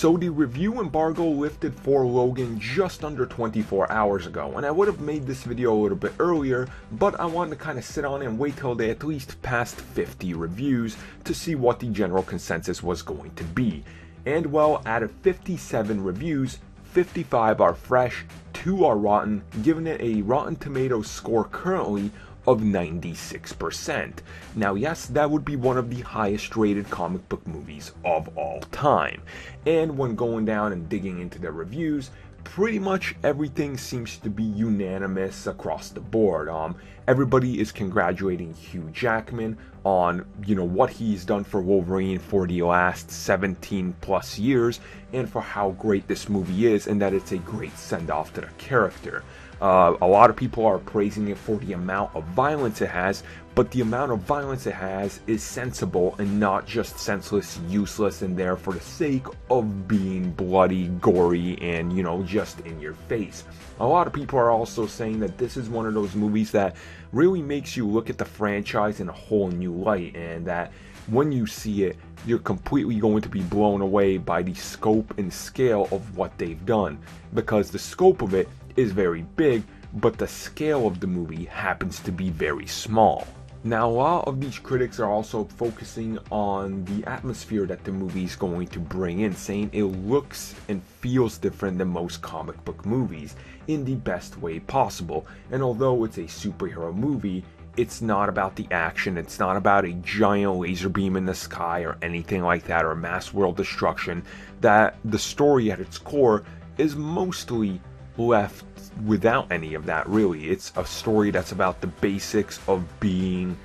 So the review embargo lifted for Logan just under 24 hours ago, and I would have made this video a little bit earlier, but I wanted to kind of sit on it and wait till they at least passed 50 reviews to see what the general consensus was going to be. And well, out of 57 reviews, 55 are fresh, 2 are rotten, giving it a Rotten Tomatoes score currently of 96%. Now yes, that would be one of the highest rated comic book movies of all time. And when going down and digging into the reviews, pretty much everything seems to be unanimous across the board. Everybody is congratulating Hugh Jackman on, what he's done for Wolverine for the last 17 plus years, and for how great this movie is, and that it's a great send-off to the character. A lot of people are praising it for the amount of violence it has, but the amount of violence it has is sensible and not just senseless, useless, and there for the sake of being bloody, gory, and, just in your face. A lot of people are also saying that this is one of those movies that really makes you look at the franchise in a whole new light, and that when you see it, you're completely going to be blown away by the scope and scale of what they've done, because the scope of it is very big, but the scale of the movie happens to be very small. Now, a lot of these critics are also focusing on the atmosphere that the movie is going to bring in, saying it looks and feels different than most comic book movies in the best way possible. And although it's a superhero movie, it's not about the action, it's not about a giant laser beam in the sky or anything like that, or mass world destruction. That the story at its core is mostly left without any of that, really. It's a story that's about the basics of being,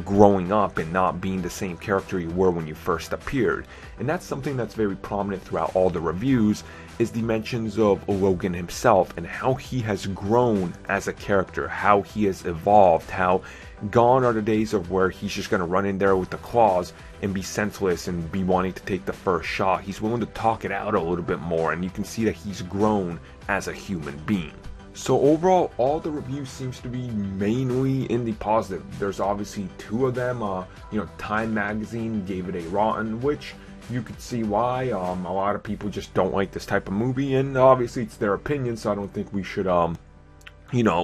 growing up and not being the same character you were when you first appeared. And that's something that's very prominent throughout all the reviews, is the mentions of Logan himself and how he has grown as a character, how he has evolved, how gone are the days of where he's just going to run in there with the claws and be senseless and be wanting to take the first shot. He's willing to talk it out a little bit more, and you can see that he's grown as a human being. So overall, all the reviews seems to be mainly in the positive. There's obviously 2 of them. Time Magazine gave it a rotten, which you could see why. A lot of people just don't like this type of movie, and obviously it's their opinion, so I don't think we should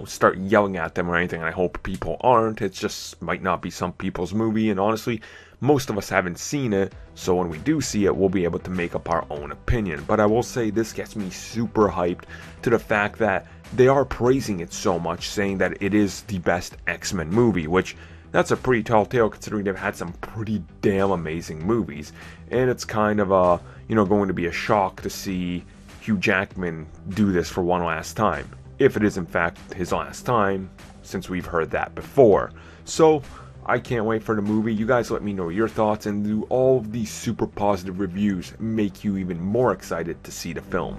start yelling at them or anything. I hope people aren't. It just might not be some people's movie, and honestly, most of us haven't seen it, so when we do see it, we'll be able to make up our own opinion. But I will say this gets me super hyped to the fact that they are praising it so much, saying that it is the best X-Men movie, which that's a pretty tall tale considering they've had some pretty damn amazing movies. And it's kind of going to be a shock to see Hugh Jackman do this for one last time. If it is in fact his last time, since we've heard that before. So I can't wait for the movie. You guys let me know your thoughts, and do all of these super positive reviews make you even more excited to see the film?